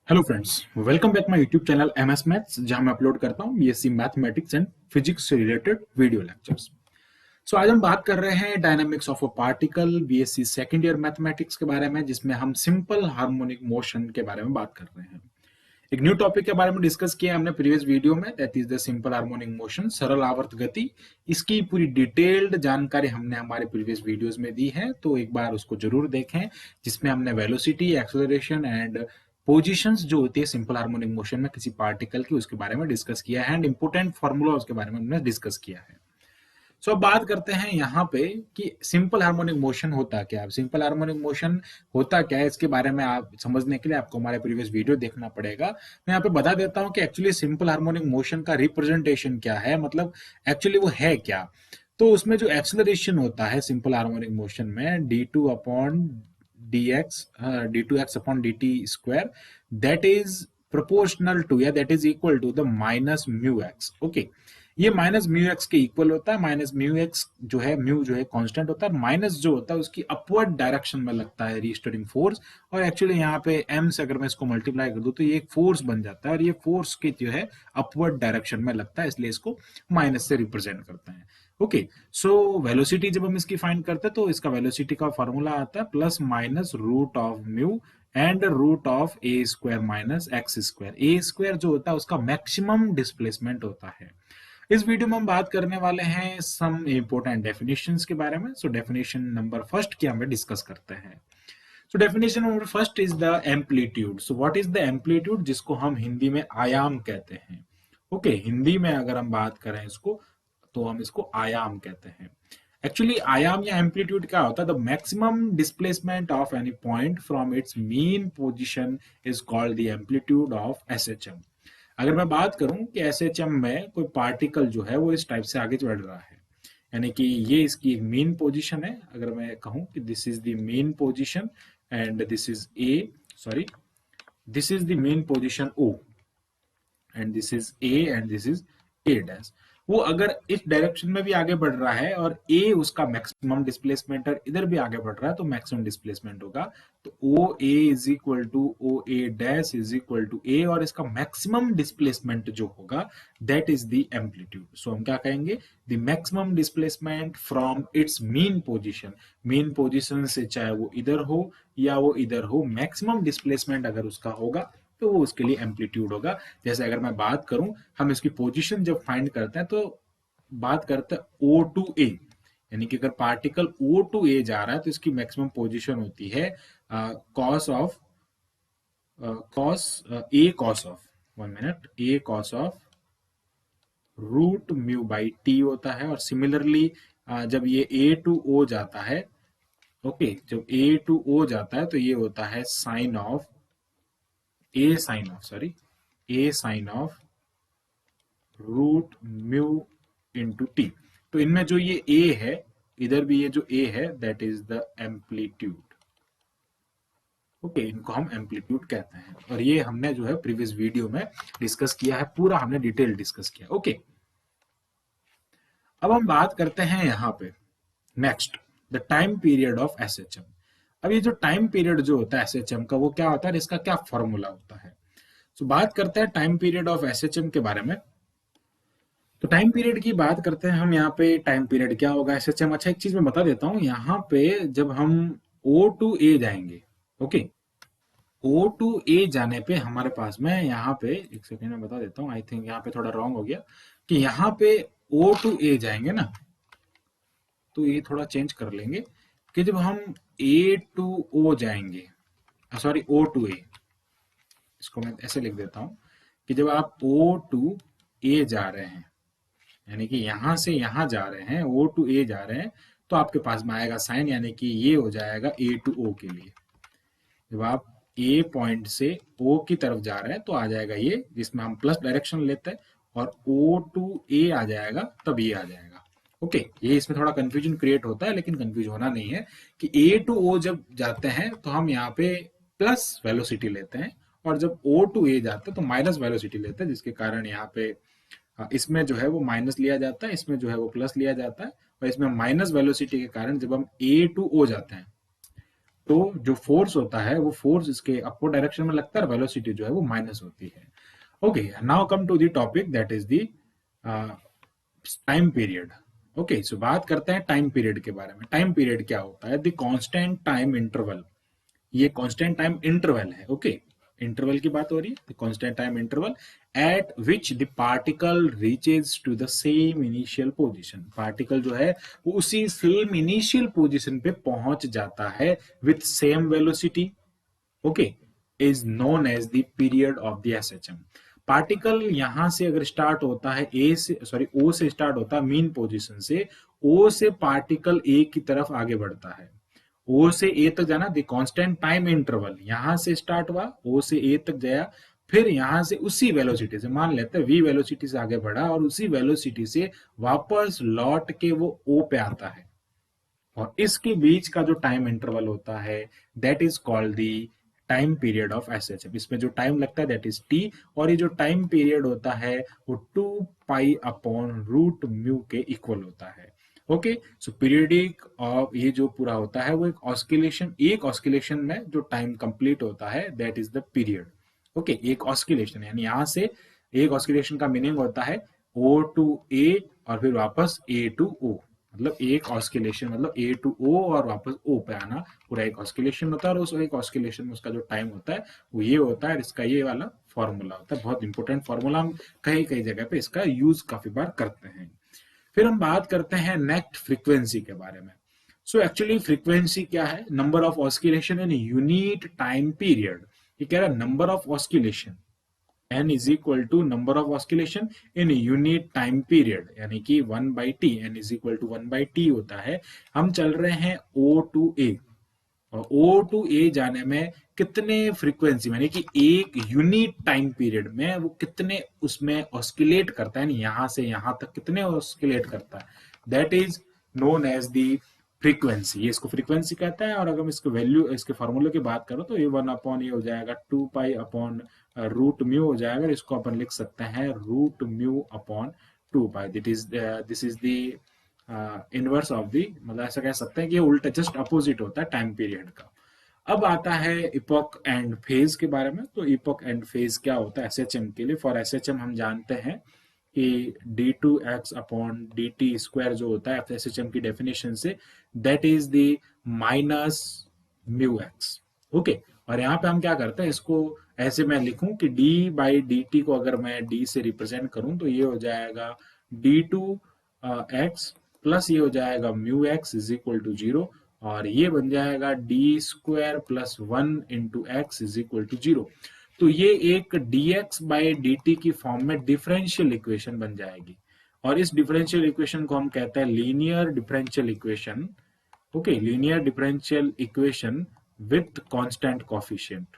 Hello friends, welcome back my YouTube channel MS maths, जहां मैं upload करता हूं बीएससी मैथमेटिक्स एंड फिजिक्स से रिलेटेड वीडियो लेक्चर्स। सो आज हम बात कर रहे हैं dynamics of a particle BSc second year mathematics के बारे में, जिसमें हम सिंपल हार्मोनिक मोशन के बारे में बात कर रहे हैं। एक न्यू टॉपिक के बारे में डिस्कस किया हमने प्रीवियस वीडियो में, that is the simple harmonic motion, सरल आवर्त गति। इसकी पूरी डिटेल्ड जानकारी हमने हमारे प्रीवियस वीडियोस में दी है, तो एक बार उसको जरूर देखें, जिसमें हमने वेलोसिटी, एक्सेलरेशन एंड पोजीशंस जो होती है सिंपल हार्मोनिक मोशन में किसी पार्टिकल की, उसके बारे में डिस्कस किया है एंड इंपोर्टेंट फॉर्मूला उसके बारे में हमने डिस्कस किया है। सो अब बात करते हैं यहाँ पे कि सिंपल हार्मोनिक मोशन होता क्या है। सिंपल हार्मोनिक मोशन होता क्या है, इसके बारे में आप समझने के लिए आपको हमारे प्रीवियस वीडियो देखना पड़ेगा। मैं यहाँ पे बता देता हूँ कि एक्चुअली सिंपल हार्मोनिक मोशन का रिप्रेजेंटेशन क्या है, मतलब एक्चुअली वो है क्या। तो उसमें जो एक्सेलरेशन होता है सिंपल हार्मोनिक मोशन में, d2 upon dt that is proportional to या that is equal to the minus mu x. Okay, ये माइनस म्यू एक्स के इक्वल होता है। माइनस म्यू एक्स जो है, म्यू जो है कांस्टेंट होता है, माइनस जो होता है उसकी अपवर्ड डायरेक्शन में लगता है रीस्टोरिंग फोर्स। और एक्चुअली यहाँ पे एम से अगर मैं इसको मल्टीप्लाई कर दूं तो ये एक फोर्स बन जाता है, और ये फोर्स के जो है अपवर्ड डायरेक्शन में लगता है, इसलिए इसको माइनस से रिप्रेजेंट करते हैं। ओके, सो वेलोसिटी जब हम इसकी फाइंड करते हैं तो इसका वेलोसिटी का फॉर्मूला आता है plus minus root of mu and root of a square minus x square. A square जो होता है उसका मैक्सिमम डिस्प्लेसमेंट होता है। इस वीडियो में हम बात करने वाले हैं सम इंपोर्टेंट डेफिनेशंस के बारे में। सो डेफिनेशन नंबर फर्स्ट की हम डिस्कस करते हैं। So definition number first is the amplitude. So what is the amplitude, जिसको हम हिंदी में आयाम कहते हैं। ओके, हिंदी में अगर हम बात करें इसको तो हम इसको आयाम कहते हैं। एक्चुअली आयाम या एम्पलीट्यूड क्या होता है, the maximum displacement of any point from its mean position is called the amplitude of SHM. अगर मैं बात करूं कि एसएचएम में कोई पार्टिकल जो है वो इस टाइप से आगे बढ़ रहा है, यानी कि ये इसकी मेन पोजीशन है। अगर मैं कहूं कि this is the mean position and this is A, sorry, this is the mean position O and this is A and this is A dash. वो अगर इस डायरेक्शन में भी आगे बढ़ रहा है और ए उसका मैक्सिमम डिस्प्लेसमेंट है, इधर भी आगे बढ़ रहा है तो मैक्सिमम डिस्प्लेसमेंट होगा। तो O A is equal to O A dash is equal to A, और इसका मैक्सिमम डिस्प्लेसमेंट जो होगा that is the amplitude. So हम क्या कहेंगे, the maximum displacement from its mean position. Mean position से चाहे वो इधर हो या वो इधर हो, मैक्सिमम डिस्प्लेसमेंट अगर उसका होगा तो वो उसके लिए एम्पलीट्यूड होगा। जैसे अगर मैं बात करूं, हम इसकी पोजीशन जब फाइंड करते हैं तो बात करते हैं ओ टू ए, यानी कि अगर पार्टिकल ओ टू ए जा रहा है तो इसकी मैक्सिमम पोजीशन होती है cos of cos a cos of, 1 minute, a cos of root mu by t होता है। और सिमिलरली जब ये ए टू ओ जाता है, ओके, जब ए टू ओ जाता है तो ये होता है sine of a sine of, sorry, a sine of root mu into t. तो इनमें जो ये ए है, इधर भी ये जो ए है, that is the amplitude. Okay, इनको हम एम्पलीट्यूड कहते हैं, और ये हमने जो है प्रीवियस वीडियो में डिस्कस किया है, पूरा हमने डिटेल डिस्कस किया। ओके, अब हम बात करते हैं यहाँ पे next, the time period of SHM. अब ये जो टाइम पीरियड जो होता है एसएचएम का, वो क्या होता है, इसका क्या फॉर्मूला होता है। तो बात करते हैं टाइम पीरियड ऑफ एसएचएम के बारे में। तो टाइम पीरियड की बात करते हैं हम यहाँ पे, टाइम पीरियड क्या होगा एसएचएम। अच्छा, एक चीज मैं बता देता हूँ, यहाँ पे जब हम ओ टू ए जाएंगे, ओके, ओ टू ए जाने पे हमारे पास में यहाँ पे, एक सेकेंड में बता देता हूँ, आई थिंक यहाँ पे थोड़ा रॉन्ग हो गया, कि यहाँ पे ओ टू ए जाएंगे ना, तो ये थोड़ा चेंज कर लेंगे कि जब हम ए टू ओ जाएंगे, सॉरी, ओ टू ए, इसको मैं ऐसे लिख देता हूँ कि जब आप ओ टू ए जा रहे हैं, यानी कि यहां से यहां जा रहे हैं, ओ टू ए जा रहे हैं, तो आपके पास में आएगा साइन, यानी कि ये हो जाएगा ए टू ओ के लिए। जब आप ए पॉइंट से ओ की तरफ जा रहे हैं तो आ जाएगा ये, जिसमें हम प्लस डायरेक्शन लेते हैं, और ओ टू ए आ जाएगा तब ये आ जाएगा। ओके, ये इसमें थोड़ा कंफ्यूजन क्रिएट होता है, लेकिन कंफ्यूज होना नहीं है कि ए टू ओ जब जाते हैं तो हम यहाँ पे प्लस वेलोसिटी लेते हैं, और जब ओ टू ए जाते हैं तो माइनस वेलोसिटी लेते हैं, जिसके कारण यहाँ पे इसमें जो है वो माइनस लिया जाता है, इसमें जो है वो प्लस लिया जाता है। और इसमें माइनस वेलोसिटी के कारण जब हम ए टू ओ जाते हैं, तो जो फोर्स होता है वो फोर्स इसके अपवर्ड डायरेक्शन में लगता है, वेलोसिटी जो है वो माइनस होती है। Okay, now come to the topic that is the time period. Okay, so बात करते हैं टाइम पीरियड के बारे में। टाइम पीरियड क्या होता है? द कांस्टेंट टाइम इंटरवल, ये कांस्टेंट टाइम इंटरवल है। ओके, इंटरवल की बात हो रही है, constant time interval at which the particle reaches to the same initial position. Particle जो है वो उसी सेम इनिशियल पोजीशन पे पहुंच जाता है with same velocity. Okay, is known as the period of the SHM. Particle यहां से अगर स्टार्ट होता है ए से, सॉरी ओ से स्टार्ट होता है मीन पोजीशन से, ओ से पार्टिकल ए की तरफ आगे बढ़ता है, ओ से ए तक जाना, द कांस्टेंट टाइम इंटरवल, यहां से स्टार्ट हुआ, ओ से ए तक गया, फिर यहां से उसी वेलोसिटी से, मान लेते हैं वी वेलोसिटी से आगे बढ़ा और उसी वेलोसिटी से वापस लौट के वो ओ पे आता है, और इसके बीच का जो टाइम इंटरवल होता है that is called the time period of SHF. इसमें जो टाइम लगता है दैट इज टी, और ये जो टाइम पीरियड होता है वो 2 पाई अपॉन रूट म्यू के इक्वल होता है। ओके, सो पीरियडिक ऑफ ये जो पूरा होता है वो एक ऑस्किलेशन में जो टाइम कंप्लीट होता है that is the period. Okay, एक ऑस्किलेशन यानी यहां से एक ऑस्किलेशन का मीनिंग होता है ओ टू ए और फिर वापस ए टू ओ, मतलब एक ऑस्किलेशन मतलब ए टू ओ और वापस ओ पे आना, पूरा एक ऑस्किलेशन होता है, और उस एक ऑस्किलेशन में उसका जो टाइम होता है वो ये होता है, इसका ये वाला फॉर्मूला होता है। बहुत इंपॉर्टेंट फॉर्मूला, हम कई कई जगह पे इसका यूज काफी बार करते हैं। फिर हम बात करते हैं नेक्स्ट फ्रीक्वेंसी के बारे में। सो एक्चुअली फ्रीक्वेंसी क्या है? Number of oscillation in unit time period. ये कह रहा है number of oscillation n is equal to number of oscillation in unit time period, यानी कि 1/t, n is equal to 1/t होता है। हम चल रहे हैं O टू A, और O टू A जाने में कितने फ्रीक्वेंसी यानी कि एक यूनिट टाइम पीरियड में वो कितने उसमें ऑस्किलेट करता है, यहां से यहां तक कितने ऑस्किलेट करता है, that is known as the frequency. ये इसको फ्रीक्वेंसी कहता है। और अगर हम इसको वैल्यू, इसके फॉर्मूले की बात करो तो ये 1 अपॉन ये हो जाएगा 2 पाई अपॉन रूट म्यू हो जाएगा। इसको अपन लिख सकते हैं root mu upon 2 pi. This is the inverse of the, मतलब ऐसा कह सकते हैं कि ये उल्टा जस्ट अपोजिट होता है टाइम पीरियड का। अब आता है इपोक एंड फेज के बारे में। तो इपोक एंड फेज क्या होता है एसएचएम के लिए? फॉर एसएचएम हम जानते हैं कि d2x अपॉन dt स्क्वायर जो होता है एसएचएम की डेफिनेशन से, that is the minus mu x. Okay, और यहाँ पे हम क्या करते हैं, इसको ऐसे मैं लिखूं कि d बाई dt को अगर मैं d से रिप्रेजेंट करूं तो ये हो जाएगा d2x प्लस ये हो जाएगा mu x is equal to 0, और ये बन जाएगा D square plus 1 into x is equal to 0। तो ये एक dx बाई dt की फॉर्म में डिफरेंशियल इक्वेशन बन जाएगी, और इस डिफरेंशियल इक्वेशन को हम कहते हैं linear differential equation. Okay, linear differential equation with constant coefficient.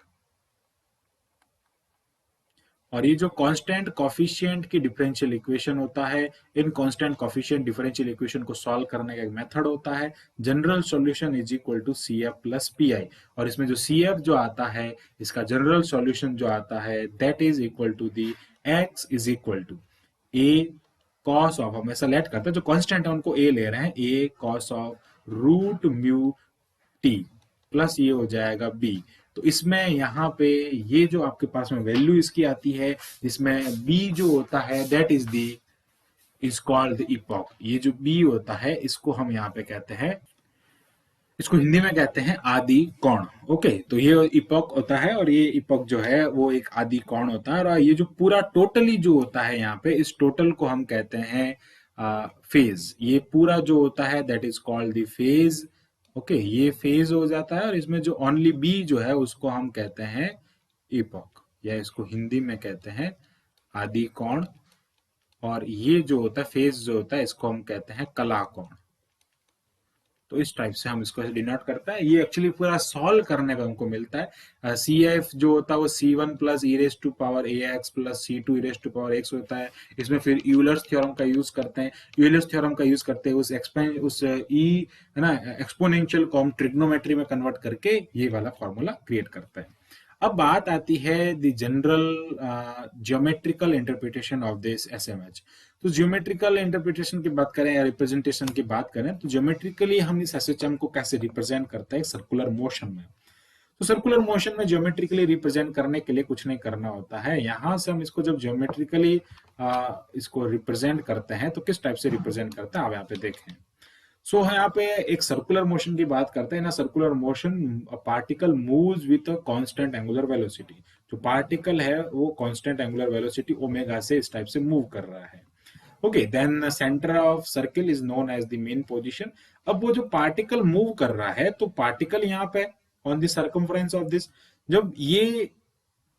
और ये जो कांस्टेंट कोफिशिएंट की डिफरेंशियल इक्वेशन होता है, इन कांस्टेंट कोफिशिएंट डिफरेंशियल इक्वेशन को सॉल्व करने का एक मेथड होता है general solution is equal to C F plus P I. और इसमें जो सी एफ जो आता है, इसका जनरल सॉल्यूशन जो आता है that is equal to the x is equal to a cos of, हम ऐसा लेट करते हैं जो कांस्टेंट है उनको ए ले रहे हैं, A cos of root mu t plus ये हो जाएगा बी। तो इसमें यहाँ पे ये जो आपके पास में वैल्यू इसकी आती है, जिसमें बी जो होता है that is the is called the epoch. ये जो बी होता है इसको हम यहाँ पे कहते हैं, इसको हिंदी में कहते हैं आदि कोण। ओके, तो ये इपॉक होता है, और ये इपॉक जो है वो एक आदि कोण होता है। और ये जो पूरा टोटली जो होता है यहाँ पे, इस टोटल को हम कहते हैं फेज। ये पूरा जो होता है that is called the phase. Okay, ये फेज हो जाता है, और इसमें जो ओनली बी जो है उसको हम कहते हैं इपॉक, या इसको हिंदी में कहते हैं आदि कोण। और ये जो होता है फेज जो होता है इसको हम कहते हैं कला कोण। तो इस टाइप से हम इसको डिनोट करता है। ये एक्चुअली पूरा सॉल्व करने का हमको मिलता है। सी एफ जो होता है वो C1 plus e raise to power a x plus C2 e raise to power x होता है। इसमें फिर यूलर्स थ्योरम का यूज करते हैं। यूलर्स थ्योरम का यूज करते हैं उस ई है ना एक्सपोनेंशियल को हम ट्रिग्नोमेट्री में कन्वर्ट करके ये वाला फॉर्मूला क्रिएट करते हैं। अब बात आती है the general geometrical interpretation of this SHM. तो ज्योमेट्रिकल इंटरप्रिटेशन की बात करें या रिप्रेजेंटेशन की बात करें तो ज्योमेट्रिकली हम इस एसएचएम को कैसे रिप्रेजेंट करते हैं सर्कुलर मोशन में। तो सर्कुलर मोशन में ज्योमेट्रिकली रिप्रेजेंट करने के लिए कुछ नहीं करना होता है। यहां से हम इसको जब ज्योमेट्रिकली इसको रिप्रेजेंट करते हैं तो किस टाइप से रिप्रेजेंट करते हैं आप यहाँ पे देखें। सो यहाँ पे एक सर्कुलर मोशन की बात करते हैं ना। Circular motion particle moves with a constant angular velocity. जो पार्टिकल है वो कांस्टेंट एंगुलर वेलोसिटी ओमेगा से इस टाइप से मूव कर रहा है। Okay, then centre of circle is known as the mean position. अब वो जो पार्टिकल मूव कर रहा है तो पार्टिकल यहाँ पे on the circumference of this, जब ये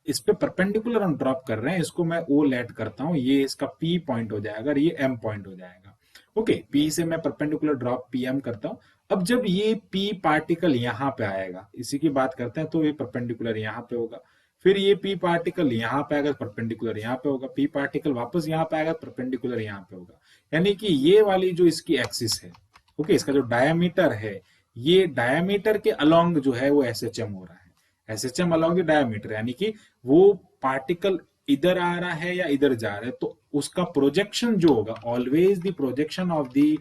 इस पे परपेंडिकुलर हम ड्रॉप कर रहे हैं, इसको मैं ओ लेट करता हूं, ये इसका पी पॉइंट हो जाएगा और ये एम पॉइंट हो जाएगा। ओके, पी से मैं परपेंडिकुलर ड्रॉप पी एम करता हूं। अब जब ये पी पार्टिकल यहां पे आएगा, इसी की बात करते हैं, तो ये परपेंडिकुलर यहां पे होगा। फिर ये पी पार्टिकल यहां पे आएगा, परपेंडिकुलर यहां पे होगा। पी पार्टिकल वापस यहां पे आएगा, परपेंडिकुलर यहां पे होगा। यानी कि ये वाली जो इसकी एक्सिस है, ओके, इसका जो डायामीटर है, ये डायामीटर के अलोंग जो है वो एसएचएम हो रहा है। एसएचएम अलोंग द डायामीटर, यानी कि वो पार्टिकल इधर आ रहा है या इधर जा रहा है तो उसका प्रोजेक्शन जो होगा, always the projection of the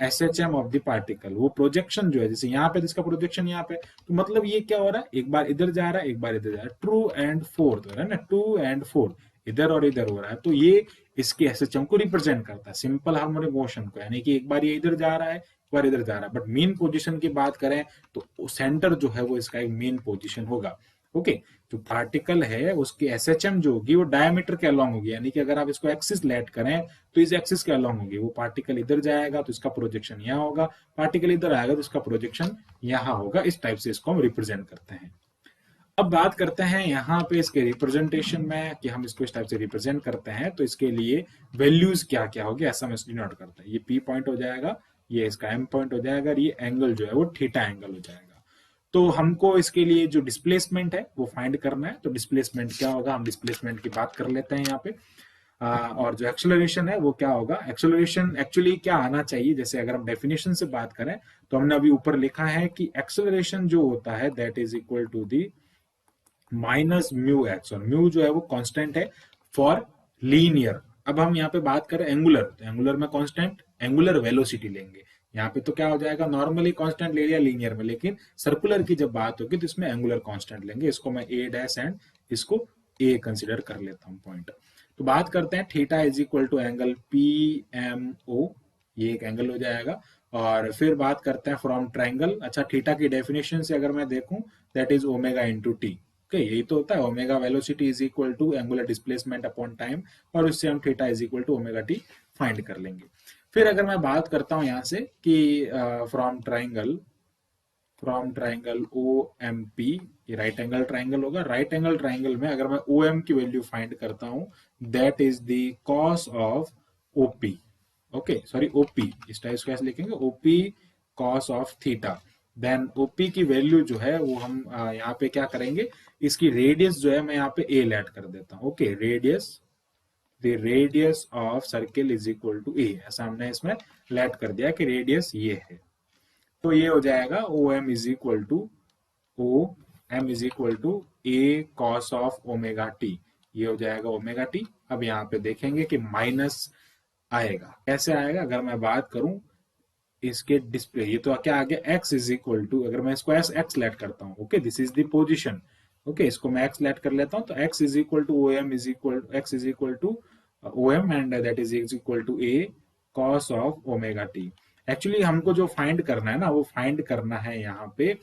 SHM of the particle, वो प्रोजेक्शन जो है, जैसे यहाँ पे इसका प्रोजेक्शन यहाँ पे, तो मतलब ये क्या हो रहा है, एक बार इधर जा रहा है, एक बार इधर जा रहा है, ट्रू एंड फोर्थ हो रहा है ना, टू एंड फोर्थ, इधर और इधर हो रहा है। तो ये इसके एसएचएम को रिप्रेजेंट करता है, सिंपल हार्मोनिक मोशन को, यानी कि एक बार ये इधर जा रहा है, एक बार इधर जा रहा है। बट मेन पोजीशन की बात करें तो सेंटर जो है वो इसका एक मेन पोजीशन होगा। ओके, जो पार्टिकल है उसकी एसएचएम जो होगी वो डायमीटर के अलोंग होगी, यानी कि अगर आप इसको एक्सिस लेट करें तो इस एक्सिस के अलोंग होगी। वो पार्टिकल इधर जाएगा तो इसका प्रोजेक्शन यहाँ होगा, पार्टिकल इधर आएगा तो इसका प्रोजेक्शन यहाँ होगा। इस टाइप से इसको हम रिप्रेजेंट करते हैं। अब बात करते हैं यहाँ पे इसके रिप्रेजेंटेशन में कि हम इसको इस टाइप से रिप्रेजेंट करते हैं, तो इसके लिए वैल्यूज क्या क्या होगी ऐसा हम इसलिए नोट करते हैं। ये पी पॉइंट हो जाएगा, ये इसका एम पॉइंट हो जाएगा, और ये एंगल जो है वो थीटा एंगल हो जाएगा। तो हमको इसके लिए जो डिस्प्लेसमेंट है वो फाइंड करना है। तो डिस्प्लेसमेंट क्या होगा, हम डिस्प्लेसमेंट की बात कर लेते हैं यहाँ पे। और जो एक्सेलरेशन है वो क्या होगा, एक्सेलरेशन एक्चुअली क्या आना चाहिए, जैसे अगर हम डेफिनेशन से बात करें तो हमने अभी ऊपर लिखा है कि एक्सेलरेशन जो होता है that is equal to the minus mu x, और म्यू जो है वो कांस्टेंट है फॉर लीनियर। अब हम यहाँ पे बात करें एंगुलर, तो एंगुलर में कांस्टेंट एंगुलर वेलोसिटी लेंगे। यहाँ पे तो क्या हो जाएगा, नॉर्मली कांस्टेंट ले लिया लीनियर में, लेकिन सर्कुलर की जब बात होगी तो इसमें एंगुलर कांस्टेंट लेंगे। इसको मैं ए डैश एंड इसको ए कंसिडर कर लेता हूँ पॉइंट। तो बात करते हैं theta is equal to angle P M O, ये एक एंगल हो जाएगा। और फिर बात करते हैं फ्रॉम ट्राइंगल। अच्छा, थीटा की डेफिनेशन से अगर मैं देखूं that is omega into t. Okay, यही तो होता है, omega velocity is equal to angular displacement upon time, और उससे हम theta is equal to omega t find कर लेंगे। फिर अगर मैं बात करता हूं यहां से कि from triangle O M P, ये राइट एंगल ट्राइंगल होगा। राइट एंगल ट्राइंगल में अगर मैं ओ एम की वैल्यू फाइंड करता हूं that is the cos of OP. Okay, sorry OP, इस टाइप कैसे लिखेंगे, OP cos of theta. Then OP की वैल्यू जो है वो हम यहाँ पे क्या करेंगे, इसकी रेडियस जो है मैं यहाँ पे ए लेट कर देता हूँ। Okay, radius, the radius of circle is equal to A, ऐसा हमने इसमें लेट कर दिया कि रेडियस ये है। तो ये हो जाएगा O M is equal to O M is equal to a cos of omega t, ये हो जाएगा ओमेगा टी। अब यहाँ पे देखेंगे कि माइनस आएगा, कैसे आएगा, अगर मैं बात करूं इसके डिस्प्ले, ये तो क्या आ गया, x इज इक्वल टू, अगर मैं इसको एस एक्स लेट करता हूँ, okay, this is the position. Okay, इसको मैं x लेट कर लेता हूँ, तो x is equal to O M is equal x is equal to O M and that is equal to a cos of omega t. Actually हमको जो find करना है ना, वो फाइंड करना है यहाँ पे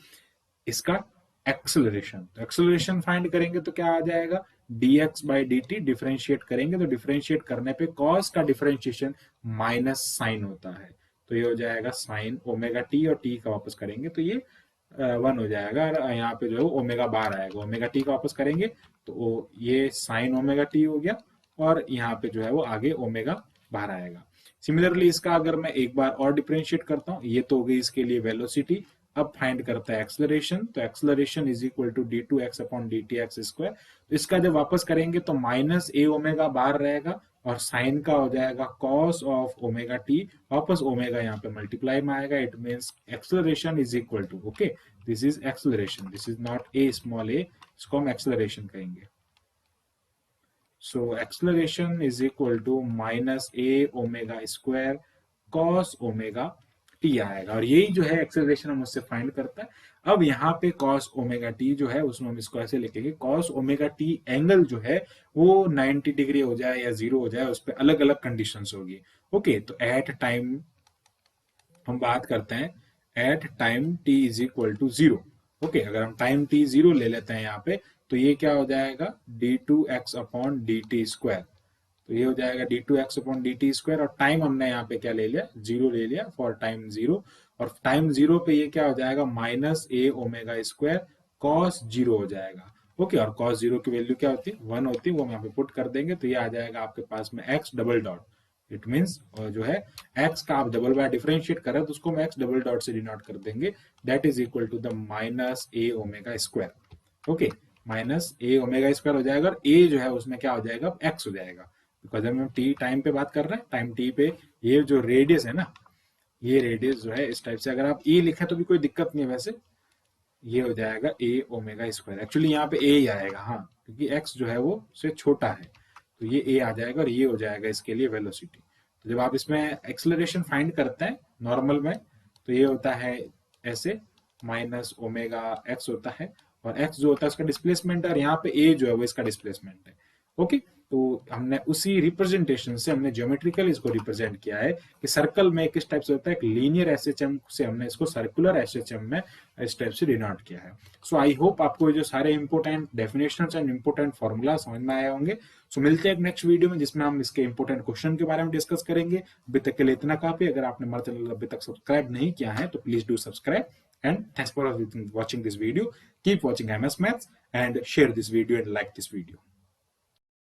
इसका एक्सेलरेशन। तो एक्सेलरेशन फाइंड करेंगे तो क्या आ जाएगा, dx by D T, differentiate करेंगे तो डिफ्रेंशिएट करने पे कॉस का डिफ्रेंशिएशन माइनस साइन होता है, तो ये हो जाएगा साइन ओमेगा टी, और टी का वापस करेंगे तो ये 1 हो जाएगा, और यहाँ पे जो है ओमेगा बार आएगा। ओमेगा टी का वापस करेंगे तो ये साइन ओमेगा टी हो गया, और यहाँ पे जो है वो आगे ओमेगा बार आएगा। सिमिलरली इसका अगर मैं एक बार और डिफ्रेंशिएट करता हूँ, ये तो हो गई इसके लिए वेलोसिटी, अब फाइंड करता है एक्सलरेशन, तो acceleration is equal to d2x upon dt(x square). तो इसका जब वापस करेंगे तो माइनस a ओमेगा बाहर रहेगा और साइन का हो जाएगा cos ऑफ ओमेगा t, वापस ओमेगा यहाँ पे मल्टीप्लाई में आएगा। It means acceleration is equal to, okay, this is acceleration, this is not a small a, इसको हम एक्सलरेशन कहेंगे। So acceleration is equal to minus a omega square cos omega t आएगा, और यही जो है एक्सेलरेशन हम उससे फाइंड करता है। अब यहाँ पे cos ओमेगा टी जो है उसमें हम इसको ऐसे लिखेंगे, cos ओमेगा टी एंगल जो है वो 90 डिग्री हो जाए या 0 हो जाए, उस पर अलग अलग कंडीशंस होगी। ओके, तो एट टाइम हम बात करते हैं at time t is equal to 0। Okay, अगर हम टाइम t 0 ले लेते हैं यहाँ पे, तो ये क्या हो जाएगा d2x upon D T square. तो ये हो जाएगा d2x upon D T square, और टाइम हमने यहाँ पे क्या ले लिया, 0 ले लिया फॉर टाइम 0, और टाइम 0 पे ये क्या हो जाएगा minus a omega square cos 0 हो जाएगा। ओके, और cos 0 की वैल्यू क्या होती है, 1 होती है, वो हम यहाँ पे पुट कर देंगे, तो ये आ जाएगा आपके पास में x double dot. It means जो है x का आप डबल बाय डिफरेंशिएट करें तो उसको हम x डबल डॉट से डिनोट कर देंगे, that is equal to the minus a omega square. Okay, minus a omega square हो जाएगा, और a जो है उसमें क्या हो जाएगा, x हो जाएगा, बिकॉज हम टी टाइम पे बात कर रहे हैं, टाइम टी पे ये जो रेडियस है ना, ये रेडियस जो है इस टाइप से, अगर आप e लिखे तो भी कोई दिक्कत नहीं है वैसे, ये हो जाएगा a ओमेगा स्क्वायर। एक्चुअली यहाँ पे a ही आएगा, हाँ, क्योंकि x जो है वो से छोटा है, तो ये a आ जाएगा, और ये हो जाएगा इसके लिए वेलोसिटी। तो जब आप इसमें एक्सेलरेशन फाइंड करते हैं नॉर्मल में, तो ये होता है ऐसे, माइनस ओमेगा एक्स होता है, और x जो होता है उसका डिस्प्लेसमेंट है, और यहाँ पे a जो है वो इसका डिस्प्लेसमेंट है। ओके, तो हमने उसी रिप्रेजेंटेशन से हमने ज्योमेट्रिकल इसको रिप्रेजेंट किया है कि सर्कल में किस टाइप से होता है, एक लीनियर एसएचएम से हमने इसको सर्कुलर एसएचएम में इस टाइप से डिनोट किया है। सो आई होप आपको ये जो सारे important definitions and important formula समझ में आए होंगे। सो मिलते हैं एक नेक्स्ट वीडियो में जिसमें हम इसके इंपोर्टेंट क्वेश्चन के बारे में डिस्कस करेंगे। अभी तक के लिए इतना काफी। अगर आपने हमारा चैनल अभी तक सब्सक्राइब नहीं किया है तो please do subscribe, and thanks for watching this video. Keep watching MS Maths and share this video and like this video.